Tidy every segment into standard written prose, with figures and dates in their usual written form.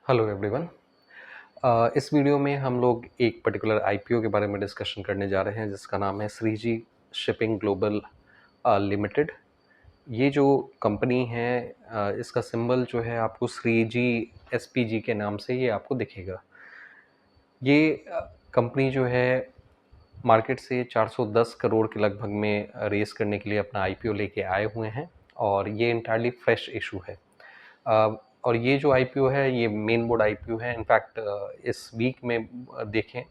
Hello everyone. इस video में हम लोग एक पर्टिकुलर आईपीओ के बारे में डिस्कशन करने जा रहे हैं जिसका नाम है श्रीजी शिपिंग ग्लोबल लिमिटेड। ये जो कंपनी है इसका सिंबल जो है आपको श्रीजी एसपीजी के नाम से ये आपको दिखेगा। ये कंपनी जो है मार्केट से 410 करोड़ के लगभग में रेस करने के लिए अपना आईपीओ लेके आए हुए हैं और ये इंटायरली फ्रेश इशू है। और ये जो आईपीओ है ये मेन बोर्ड आईपीओ है। इनफैक्ट इस वीक में देखें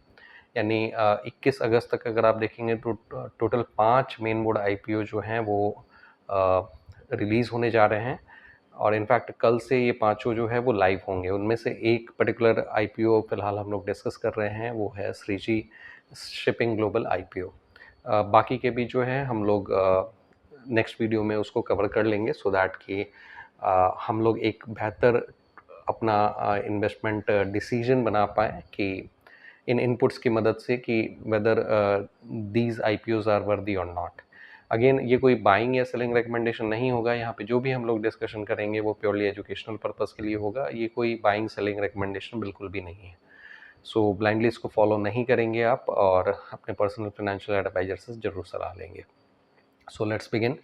यानी 21 अगस्त तक अगर आप देखेंगे तो टोटल 5 मेन बोर्ड आईपीओ जो हैं वो रिलीज़ होने जा रहे हैं और इनफैक्ट कल से ये पांचों जो है वो लाइव होंगे। उनमें से एक पर्टिकुलर आईपीओ फिलहाल हम लोग डिस्कस कर रहे हैं, वो है श्रीजी शिपिंग ग्लोबल आईपीओ। बाकी के भी जो है हम लोग नेक्स्ट वीडियो में उसको कवर कर लेंगे सो दैट कि हम लोग एक बेहतर अपना इन्वेस्टमेंट डिसीजन बना पाएँ कि इन इनपुट्स की मदद से कि whether these IPOs are worthy और नॉट। अगेन ये कोई बाइंग या सेलिंग रिकमेंडेशन नहीं होगा। यहाँ पे जो भी हम लोग डिस्कशन करेंगे वो प्योरली एजुकेशनल पर्पस के लिए होगा। ये कोई बाइंग सेलिंग रिकमेंडेशन बिल्कुल भी नहीं है। सो ब्लाइंडली इसको फॉलो नहीं करेंगे आप और अपने पर्सनल फाइनेंशियल एडवाइजर से ज़रूर सलाह लेंगे। So let's begin.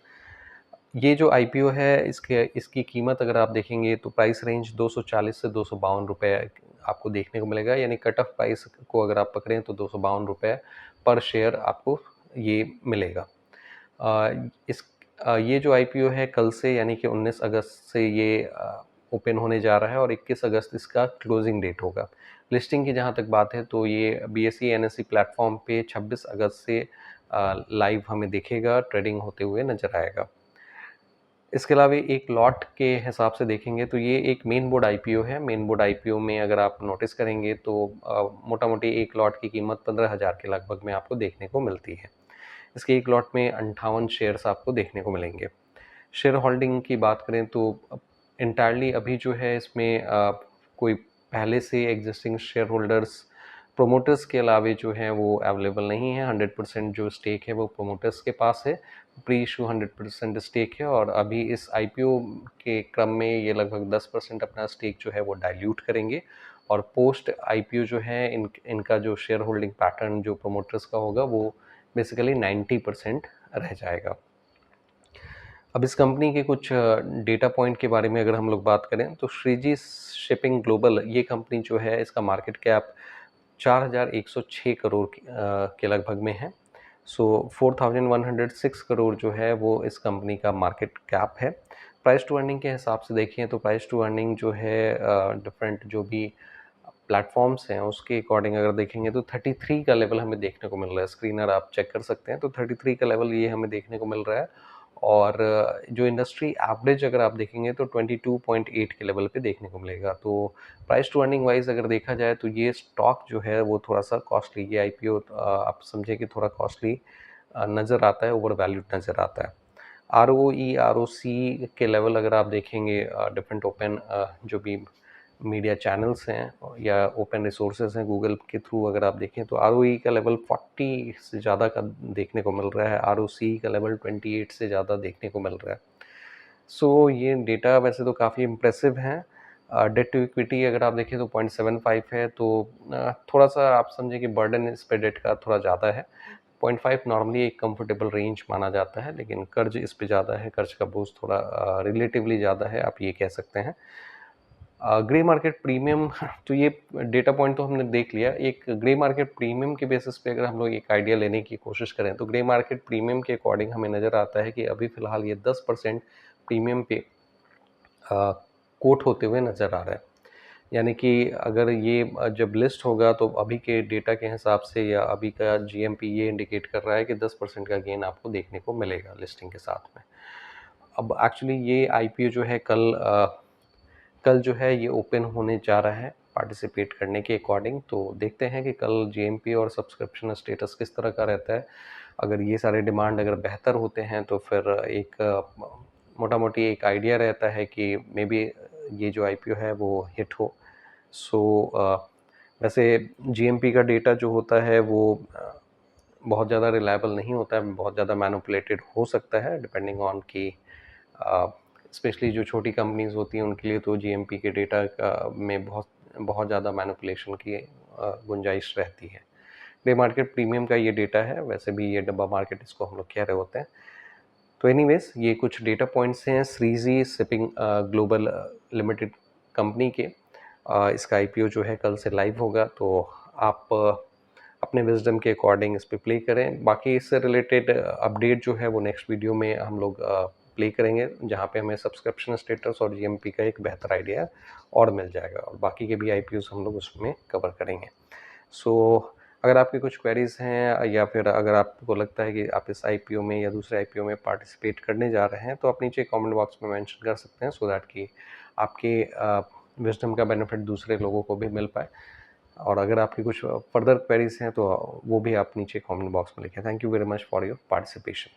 ये जो आईपीओ है इसकी कीमत अगर आप देखेंगे तो प्राइस रेंज 240 से 252 रुपये आपको देखने को मिलेगा। यानी कट ऑफ प्राइस को अगर आप पकड़ें तो 252 रुपये पर शेयर आपको ये मिलेगा। ये जो आईपीओ है कल से यानी कि 19 अगस्त से ये ओपन होने जा रहा है और 21 अगस्त इसका क्लोजिंग डेट होगा। लिस्टिंग की जहाँ तक बात है तो ये बीएसई एनएसई प्लेटफॉर्म पे 26 अगस्त से लाइव हमें दिखेगा, ट्रेडिंग होते हुए नजर आएगा। इसके अलावा एक लॉट के हिसाब से देखेंगे तो ये एक मेन बोर्ड आईपीओ है। मेन बोर्ड आईपीओ में अगर आप नोटिस करेंगे तो मोटा मोटी एक लॉट की कीमत 15,000 के लगभग में आपको देखने को मिलती है। इसके एक लॉट में 58 शेयर्स आपको देखने को मिलेंगे। शेयर होल्डिंग की बात करें तो इंटायरली अभी जो है इसमें कोई पहले से एग्जिस्टिंग शेयर होल्डर्स प्रोमोटर्स के अलावे जो हैं वो अवेलेबल नहीं है। 100% जो स्टेक है वो प्रोमोटर्स के पास है। प्री इशू 100% स्टेक है और अभी इस आईपीओ के क्रम में ये लगभग 10% अपना स्टेक जो है वो डाइल्यूट करेंगे और पोस्ट आईपीओ जो है इनका जो शेयर होल्डिंग पैटर्न जो प्रोमोटर्स का होगा वो बेसिकली 90% रह जाएगा। अब इस कंपनी के कुछ डेटा पॉइंट के बारे में अगर हम लोग बात करें तो श्रीजी शिपिंग ग्लोबल ये कंपनी जो है इसका मार्केट कैप 4,106 करोड़ के लगभग में है। सो 4,106 करोड़ जो है वो इस कंपनी का मार्केट कैप है। प्राइस टू अर्निंग के हिसाब से देखें तो प्राइस टू अर्निंग जो है डिफरेंट जो भी प्लेटफॉर्म्स हैं उसके अकॉर्डिंग अगर देखेंगे तो 33 का लेवल हमें देखने को मिल रहा है। स्क्रीनर आप चेक कर सकते हैं तो 33 का लेवल ये हमें देखने को मिल रहा है और जो इंडस्ट्री एवरेज अगर आप देखेंगे तो 22.8 के लेवल पे देखने को मिलेगा। तो प्राइस टू अर्निंग वाइज अगर देखा जाए तो ये स्टॉक जो है वो थोड़ा सा कॉस्टली, ये आईपीओ आप समझे कि थोड़ा कॉस्टली नज़र आता है, ओवर वैल्यूड नज़र आता है। आरओई आरओसी के लेवल अगर आप देखेंगे डिफरेंट ओपन जो भी मीडिया चैनल्स हैं या ओपन रिसोर्सेज हैं गूगल के थ्रू अगर आप देखें तो आरओई का लेवल 40 से ज़्यादा का देखने को मिल रहा है। आरओसी का लेवल 28 से ज़्यादा देखने को मिल रहा है। सो ये डेटा वैसे तो काफ़ी इम्प्रेसिव हैं। डेट टू इक्विटी अगर आप देखें तो 0.75 है तो थोड़ा सा आप समझें कि बर्डन इस पे डेट का थोड़ा ज़्यादा है। 0.5 नॉर्मली एक कंफर्टेबल रेंज माना जाता है लेकिन कर्ज इस पे ज़्यादा है, कर्ज का बोझ थोड़ा रिलेटिवली ज़्यादा है, आप ये कह सकते हैं। ग्रे मार्केट प्रीमियम तो ये डेटा पॉइंट तो हमने देख लिया। एक ग्रे मार्केट प्रीमियम के बेसिस पे अगर हम लोग एक आइडिया लेने की कोशिश करें तो ग्रे मार्केट प्रीमियम के अकॉर्डिंग हमें नज़र आता है कि अभी फ़िलहाल ये 10% प्रीमियम पे कोट होते हुए नज़र आ रहा है। यानी कि अगर ये जब लिस्ट होगा तो अभी के डेटा के हिसाब से या अभी का जीएमपी ये इंडिकेट कर रहा है कि 10% का गेन आपको देखने को मिलेगा लिस्टिंग के साथ में। अब एक्चुअली ये आईपीओ जो है कल जो है ये ओपन होने जा रहा है पार्टिसिपेट करने के अकॉर्डिंग। तो देखते हैं कि कल जीएमपी और सब्सक्रिप्शन स्टेटस किस तरह का रहता है। अगर ये सारे डिमांड अगर बेहतर होते हैं तो फिर एक मोटा मोटी एक आइडिया रहता है कि मे बी ये जो आईपीओ है वो हिट हो। सो वैसे जीएमपी का डेटा जो होता है वो बहुत ज़्यादा रिलायबल नहीं होता है, बहुत ज़्यादा मैनिपुलेटेड हो सकता है डिपेंडिंग ऑन कि स्पेशली जो छोटी कंपनीज होती हैं उनके लिए तो जीएमपी के डेटा का में बहुत बहुत ज़्यादा मैनिपुलेशन की गुंजाइश रहती है। डे मार्केट प्रीमियम का ये डेटा है, वैसे भी ये डब्बा मार्केट इसको हम लोग कह रहे होते हैं। तो एनीवेज ये कुछ डेटा पॉइंट्स हैं Shreeji shipping global limited company के। इसका आईपीओ जो है कल से लाइव होगा, तो आप अपने विजडम के अकॉर्डिंग इस पे प्ले करें। बाकी इससे रिलेटेड अपडेट जो है वो नेक्स्ट वीडियो में हम लोग प्ले करेंगे, जहाँ पे हमें सब्सक्रिप्शन स्टेटस और जीएमपी का एक बेहतर आइडिया और मिल जाएगा, और बाकी के भी आईपीओस हम लोग उसमें कवर करेंगे। सो अगर आपकी कुछ क्वेरीज हैं, या फिर अगर आपको लगता है कि आप इस आईपीओ में या दूसरे आईपीओ में पार्टिसिपेट करने जा रहे हैं, तो आप नीचे कमेंट बॉक्स में मेंशन कर सकते हैं, सो दैट कि आपके विजडम का बेनिफिट दूसरे लोगों को भी मिल पाए। और अगर आपकी कुछ फर्दर क्वेरीज हैं तो वो भी आप नीचे कमेंट बॉक्स में लिखें। Thank you very much for your participation.